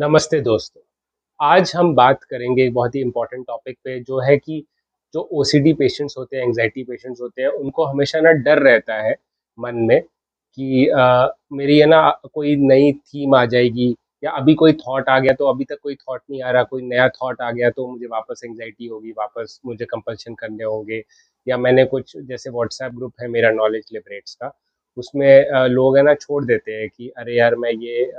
नमस्ते दोस्तों। आज हम बात करेंगे एक बहुत ही इम्पोर्टेंट टॉपिक पे जो है कि जो ओसीडी पेशेंट्स होते हैं, एंग्जायटी पेशेंट्स होते हैं, उनको हमेशा ना डर रहता है मन में कि मेरी है ना कोई नई थीम आ जाएगी या अभी कोई थॉट आ गया तो अभी तक कोई थॉट नहीं आ रहा, कोई नया थॉट आ गया तो मुझे वापस एंग्जायटी होगी, वापस मुझे कंपल्शन करने होंगे। या मैंने कुछ जैसे व्हाट्सएप ग्रुप है मेरा नॉलेज लिबरेट्स का, उसमें लोग है ना छोड़ देते हैं कि अरे यार मैं ये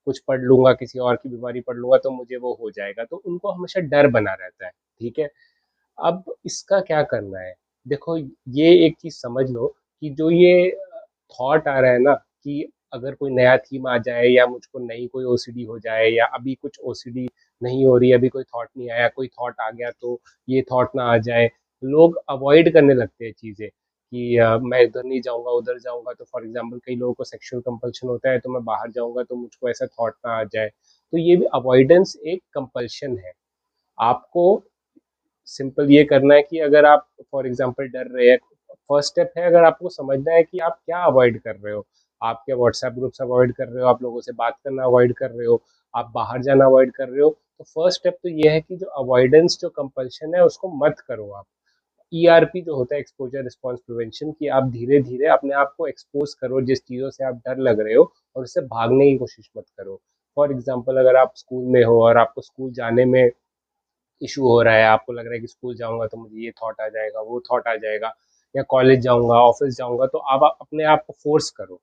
कुछ पढ़ लूँगा, किसी और की बीमारी पढ़ लूँगा तो मुझे वो हो जाएगा, तो उनको हमेशा डर बना रहता है, ठीक है? अब इसका क्या करना है? देखो, ये एक चीज़ समझ लो कि जो ये थॉट आ रहा है ना कि अगर कोई नया थीम आ जाए या मुझको नई कोई ओसीडी हो जाए या अभी कुछ ओसीडी नहीं हो रही, अभी कोई थॉट नहीं आया, कोई थॉट आ गया तो ये थॉट ना आ जाए। लोग अवॉइड करने लगते हैं चीज़ें कि मैं इधर नहीं जाऊँगा, उधर जाऊँगा तो फॉर एग्ज़ाम्पल कई लोगों को सेक्सुअल कंपल्शन होता है तो मैं बाहर जाऊँगा तो मुझको ऐसा थॉट ना आ जाए। तो ये भी अवॉइडेंस एक कंपल्शन है। आपको सिंपल ये करना है कि अगर आप फॉर एग्जांपल डर रहे हैं, फर्स्ट स्टेप है अगर आपको समझना है कि आप क्या अवॉइड कर रहे हो। आप क्या व्हाट्सएप ग्रुप्स अवॉइड कर रहे हो, आप लोगों से बात करना अवॉइड कर रहे हो, आप बाहर जाना अवॉइड कर रहे हो, तो फर्स्ट स्टेप तो ये है कि जो अवॉइडेंस जो कंपल्शन है उसको मत करो आप। ईआरपी जो होता है, एक्सपोजर रिस्पॉन्स प्रिवेंशन, कि आप धीरे धीरे अपने आप को एक्सपोज करो जिस चीज़ों से आप डर लग रहे हो और उससे भागने की कोशिश मत करो। फॉर एग्जाम्पल अगर आप स्कूल में हो और आपको स्कूल जाने में इशू हो रहा है, आपको लग रहा है कि स्कूल जाऊँगा तो मुझे ये थॉट आ जाएगा, वो थॉट आ जाएगा, या कॉलेज जाऊँगा, ऑफ़िस जाऊँगा, तो आप अपने आप को फ़ोर्स करो।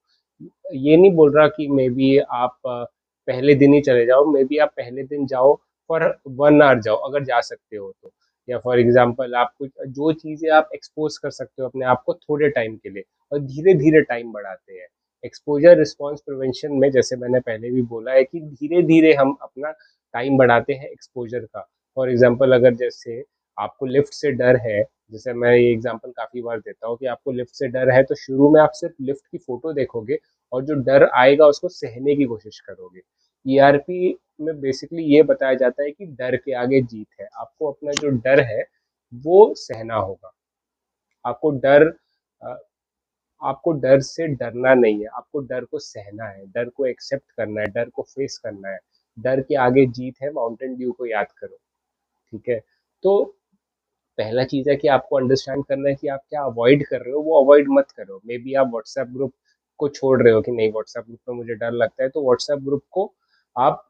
ये नहीं बोल रहा कि मे बी आप पहले दिन ही चले जाओ, मे बी आप पहले दिन जाओ फॉर 1 आवर जाओ अगर जा सकते हो तो। या फॉर एग्ज़ाम्पल आप कुछ जो चीज़ें आप एक्सपोज़ कर सकते हो अपने आप को थोड़े टाइम के लिए, और धीरे-धीरे टाइम बढ़ाते हैं। एक्सपोज़र रिस्पॉन्स प्रिवेंशन में जैसे मैंने पहले भी बोला है कि धीरे-धीरे हम अपना टाइम बढ़ाते हैं एक्सपोज़र का। फॉर एग्जाम्पल अगर जैसे आपको लिफ्ट से डर है, जैसे मैं ये एग्जाम्पल काफ़ी बार देता हूँ कि आपको लिफ्ट से डर है तो शुरू में आप सिर्फ लिफ्ट की फ़ोटो देखोगे और जो डर आएगा उसको सहने की कोशिश करोगे। ईआरपी में बेसिकली ये बताया जाता है कि डर के आगे जीत है। आपको अपना जो डर है वो सहना होगा। आपको डर अ, आपको डर से डरना नहीं है, आपको डर को सहना है, डर को एक्सेप्ट करना है, डर को फेस करना है। डर के आगे जीत है, माउंटेन ड्यू को याद करो। ठीक है? तो पहला चीज़ है कि आपको अंडरस्टैंड करना है कि आप क्या अवॉइड कर रहे हो, वो अवॉइड मत करो। मे बी आप व्हाट्सएप ग्रुप को छोड़ रहे हो कि नहीं, व्हाट्सएप ग्रुप में मुझे डर लगता है, तो व्हाट्सएप ग्रुप को आप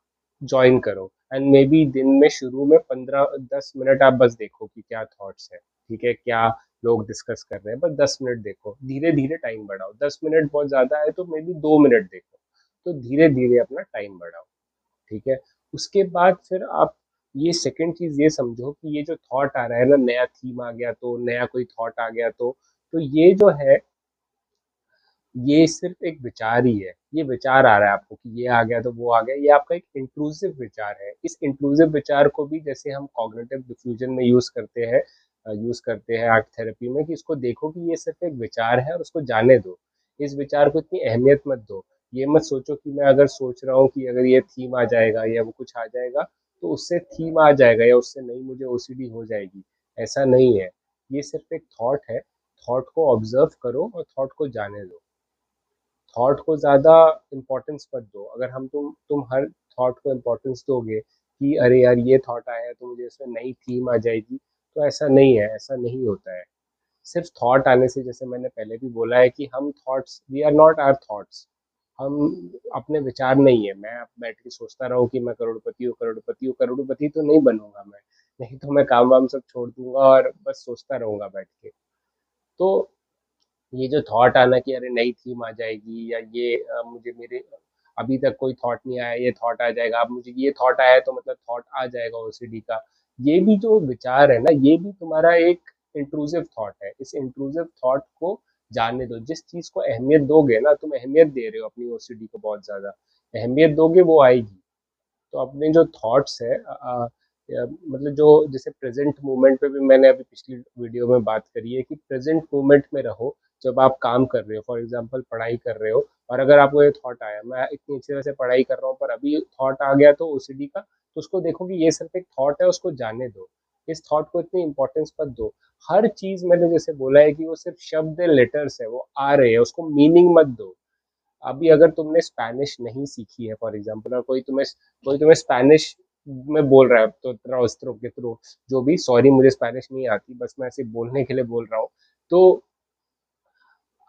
जॉइन करो एंड मे बी दिन में शुरू में 15-10 मिनट आप बस देखो कि क्या थॉट्स है, ठीक है? क्या लोग डिस्कस कर रहे हैं, बस 10 मिनट देखो। धीरे-धीरे टाइम बढ़ाओ। 10 मिनट बहुत ज़्यादा है तो मे बी 2 मिनट देखो। तो धीरे-धीरे अपना टाइम बढ़ाओ। ठीक है? उसके बाद फिर आप ये सेकंड चीज़ ये समझो कि ये जो थॉट आ रहा है ना, नया थीम आ गया तो, नया कोई थॉट आ गया तो ये जो है, ये सिर्फ़ एक विचार ही है। ये विचार आ रहा है आपको कि ये आ गया तो वो आ गया, ये आपका एक इंट्रूसिव विचार है। इस इंट्रूसिव विचार को भी जैसे हम कॉग्निटिव डिफ्यूजन में यूज़ करते हैं आर्ट थेरेपी में, कि इसको देखो कि ये सिर्फ़ एक विचार है और उसको जाने दो। इस विचार को इतनी अहमियत मत दो। ये मत सोचो कि मैं अगर सोच रहा हूँ कि अगर ये थीम आ जाएगा या वो कुछ आ जाएगा, तो उससे थीम आ जाएगा या उससे नहीं मुझे ओसीडी हो जाएगी। ऐसा नहीं है। ये सिर्फ़ एक थॉट है। थॉट को ऑब्ज़र्व करो और थॉट को जाने दो। थॉट को ज़्यादा इम्पोर्टेंस मत दो। अगर तुम हर थॉट को इम्पोर्टेंस दोगे कि अरे यार ये थॉट आया है तो मुझे इसमें नई थीम आ जाएगी, तो ऐसा नहीं है, ऐसा नहीं होता है। सिर्फ थॉट आने से, जैसे मैंने पहले भी बोला है कि हम thoughts, we are not our thoughts. हम अपने विचार नहीं है। मैं अब बैठ के सोचता रहूँ कि मैं करोड़पति हूँ, करोड़पति हूँ, करोड़पति तो नहीं बनूंगा मैं। नहीं तो मैं काम वाम सब छोड़ दूंगा और बस सोचता रहूंगा बैठ के। तो ये जो थॉट आना कि अरे नई थीम आ जाएगी या ये मुझे मेरे अभी तक कोई थॉट नहीं आया, ये थॉट आ जाएगा, अब मुझे ये थॉट आया है तो मतलब थॉट आ जाएगा ओसीडी का। ये भी जो विचार है ना, ये भी तुम्हारा एक इंट्रूसिव थॉट है। इस इंट्रूसिव थॉट को जाने दो। जिस चीज को अहमियत दोगे ना, तुम अहमियत दे रहे हो अपनी ओसीडी को, बहुत ज्यादा अहमियत दोगे वो आएगी। तो अपने जो थॉट्स है मतलब जो जैसे प्रेजेंट मोमेंट पे भी मैंने अभी पिछली वीडियो में बात करी है कि प्रेजेंट मोमेंट में रहो। जब आप काम कर रहे हो, फॉर एग्जांपल पढ़ाई कर रहे हो, और अगर आपको ये थॉट आया मैं इतनी अच्छी तरह से पढ़ाई कर रहा हूँ पर अभी थॉट आ गया तो ओसीडी का, तो उसको देखो कि ये सिर्फ एक थॉट है, उसको जाने दो। इस थॉट को इतनी इंपॉर्टेंस मत दो। हर चीज मैंने जैसे बोला है कि वो सिर्फ शब्द है, लेटर्स है, वो आ रहे हैं, उसको मीनिंग मत दो। अभी अगर तुमने स्पेनिश नहीं सीखी है फॉर एग्जांपल, और कोई तुम्हें स्पेनिश में बोल रहा है, तो त्राउस्त्रो के थ्रू जो भी, सॉरी मुझे स्पेनिश नहीं आती, बस मैं ऐसे बोलने के लिए बोल रहा हूँ, तो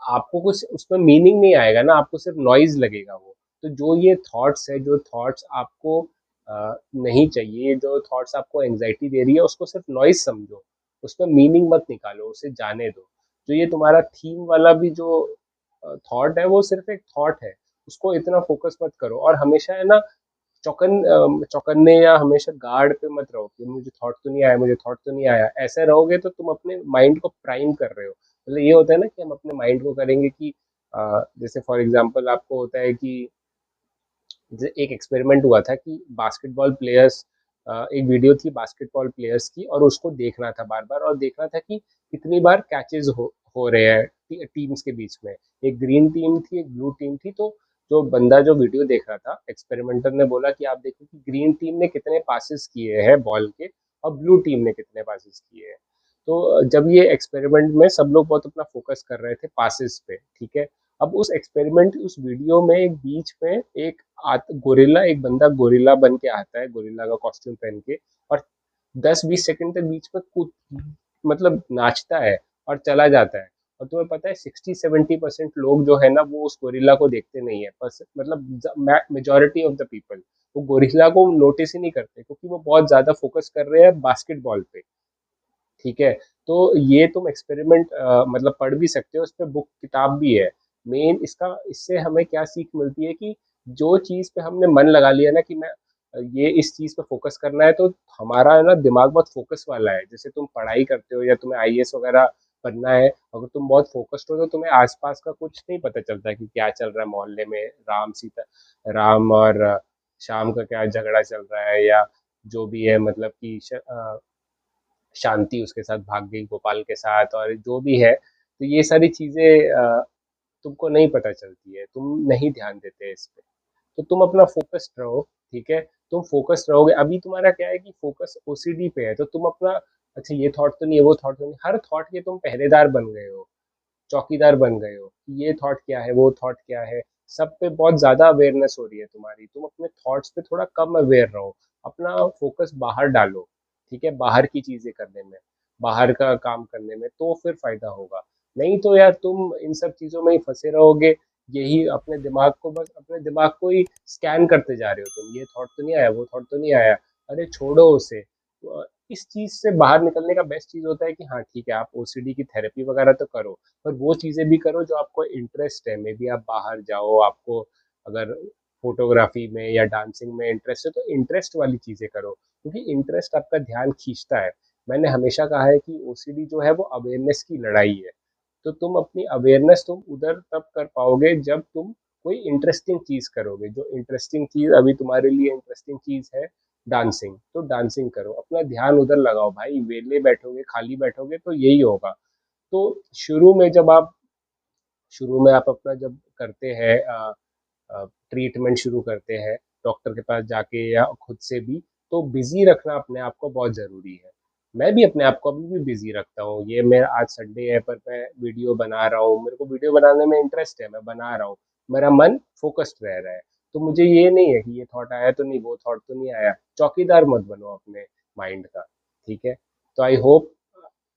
आपको कुछ उसमें मीनिंग नहीं आएगा ना, आपको सिर्फ नॉइज लगेगा वो। तो जो ये थॉट्स है, जो थॉट्स आपको नहीं चाहिए, जो थॉट्स आपको एंजाइटी दे रही है, उसको सिर्फ नॉइज समझो, उसमें मीनिंग मत निकालो, उसे जाने दो। जो ये तुम्हारा थीम वाला भी जो थॉट है, वो सिर्फ एक थॉट है, उसको इतना फोकस मत करो। और हमेशा है ना, चौकन्ने या हमेशा गार्ड पे मत रहो कि मुझे थॉट तो नहीं आया, मुझे थॉट तो नहीं आया। ऐसे रहोगे तो तुम अपने माइंड को प्राइम कर रहे हो। मतलब ये होता है ना कि हम अपने माइंड को करेंगे कि जैसे फॉर एग्जांपल आपको होता है कि एक एक्सपेरिमेंट हुआ था कि बास्केटबॉल प्लेयर्स, एक वीडियो थी बास्केटबॉल प्लेयर्स की, और उसको देखना था बार बार, और देखना था कि कितनी बार कैचेस हो रहे हैं टीम्स के बीच में। एक ग्रीन टीम थी, एक ब्लू टीम थी। तो जो बंदा जो वीडियो देख रहा था, एक्सपेरिमेंटर ने बोला कि आप देखो कि ग्रीन टीम ने कितने पासिस किए हैं बॉल के, और ब्लू टीम ने कितने पासिस किए हैं। तो जब ये एक्सपेरिमेंट में सब लोग बहुत अपना फोकस कर रहे थे पासिस पे, ठीक है। अब उस एक्सपेरिमेंट, उस वीडियो में एक बीच में एक गोरिल्ला, एक बंदा गोरिल्ला बन के आता है, गोरिल्ला का कॉस्ट्यूम पहन के, और 10-20 सेकंड तक बीच में कूद, मतलब नाचता है और चला जाता है। और तुम्हें पता है 60-70% लोग जो है ना, वो उस गोरिल्ला को देखते नहीं है, बस मतलब मेजोरिटी ऑफ द पीपल वो गोरिल्ला को नोटिस ही नहीं करते, क्योंकि वो बहुत ज्यादा फोकस कर रहे हैं बास्केटबॉल पे, ठीक है। तो ये तुम एक्सपेरिमेंट मतलब पढ़ भी सकते हो, उस पे बुक किताब भी है। मेन इसका, इससे हमें क्या सीख मिलती है कि जो चीज़ पे हमने मन लगा लिया ना कि मैं ये इस चीज़ पे फोकस करना है, तो हमारा है ना दिमाग बहुत फोकस वाला है। जैसे तुम पढ़ाई करते हो या तुम्हें आईएएस वगैरह बनना है, अगर तुम बहुत फोकस्ड हो तो तुम्हें आसपास का कुछ नहीं पता चलता कि क्या चल रहा है मोहल्ले में, राम और श्याम का क्या झगड़ा चल रहा है, या जो भी है, मतलब कि शांति उसके साथ भाग गई गोपाल के साथ, और जो भी है। तो ये सारी चीजें तुमको नहीं पता चलती है, तुम नहीं ध्यान देते इस पे। तो तुम अपना फोकस्ड रहो, ठीक है। तुम फोकस्ड रहोगे, अभी तुम्हारा क्या है कि फोकस ओसीडी पे है, तो तुम अपना, अच्छा ये थॉट तो नहीं है, वो थॉट तो नहीं, हर थॉट के तुम पहरेदार बन गए हो, चौकीदार बन गए हो कि ये थॉट क्या है, वो थॉट क्या है। सब पे बहुत ज्यादा अवेयरनेस हो रही है तुम्हारी, तुम अपने थॉट्स पे थोड़ा कम अवेयर रहो, अपना फोकस बाहर डालो, ठीक है, बाहर की चीजें करने में, बाहर का काम करने में, तो फिर फायदा होगा। नहीं तो यार तुम इन सब चीजों में ही फंसे रहोगे, यही अपने दिमाग को, बस अपने दिमाग को ही स्कैन करते जा रहे हो तुम, ये थॉट तो नहीं आया, वो थॉट तो नहीं आया, अरे छोड़ो उसे। इस चीज से बाहर निकलने का बेस्ट चीज होता है कि हाँ ठीक है, आप ओसीडी की थेरेपी वगैरह तो करो, पर वो चीज़ें भी करो जो आपको इंटरेस्ट है। मे बी आप बाहर जाओ, आपको अगर फोटोग्राफी में या डांसिंग में इंटरेस्ट है, तो इंटरेस्ट वाली चीज़ें करो, क्योंकि इंटरेस्ट आपका ध्यान खींचता है। मैंने हमेशा कहा है कि ओसीडी जो है वो अवेयरनेस की लड़ाई है। तो तुम अपनी अवेयरनेस तुम उधर तब कर पाओगे जब तुम कोई इंटरेस्टिंग चीज़ करोगे। जो इंटरेस्टिंग चीज़ अभी तुम्हारे लिए इंटरेस्टिंग चीज़ है डांसिंग, तो डांसिंग करो, अपना ध्यान उधर लगाओ भाई। वेले बैठोगे, खाली बैठोगे तो यही होगा। तो शुरू में जब आप शुरू में आप अपना जब करते हैं ट्रीटमेंट शुरू करते हैं डॉक्टर के पास जाके या खुद से भी, तो बिजी रखना अपने आप को बहुत ज़रूरी है। मैं भी अपने आप को अभी भी बिजी रखता हूँ। ये मेरा आज संडे है, पर मैं वीडियो बना रहा हूँ, मेरे को वीडियो बनाने में इंटरेस्ट है, मैं बना रहा हूँ, मेरा मन फोकस्ड रह रहा है। तो मुझे ये नहीं है कि ये थॉट आया तो नहीं, वो थॉट तो नहीं आया। चौकीदार मत बनो अपने माइंड का, ठीक है। तो आई होप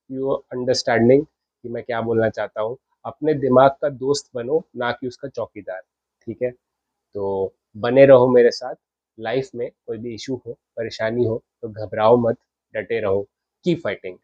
यू अंडरस्टैंडिंग कि मैं क्या बोलना चाहता हूँ। अपने दिमाग का दोस्त बनो, ना कि उसका चौकीदार, ठीक है। तो बने रहो मेरे साथ। लाइफ में कोई भी इशू हो, परेशानी हो, तो घबराओ मत, डटे रहो, कीप फाइटिंग।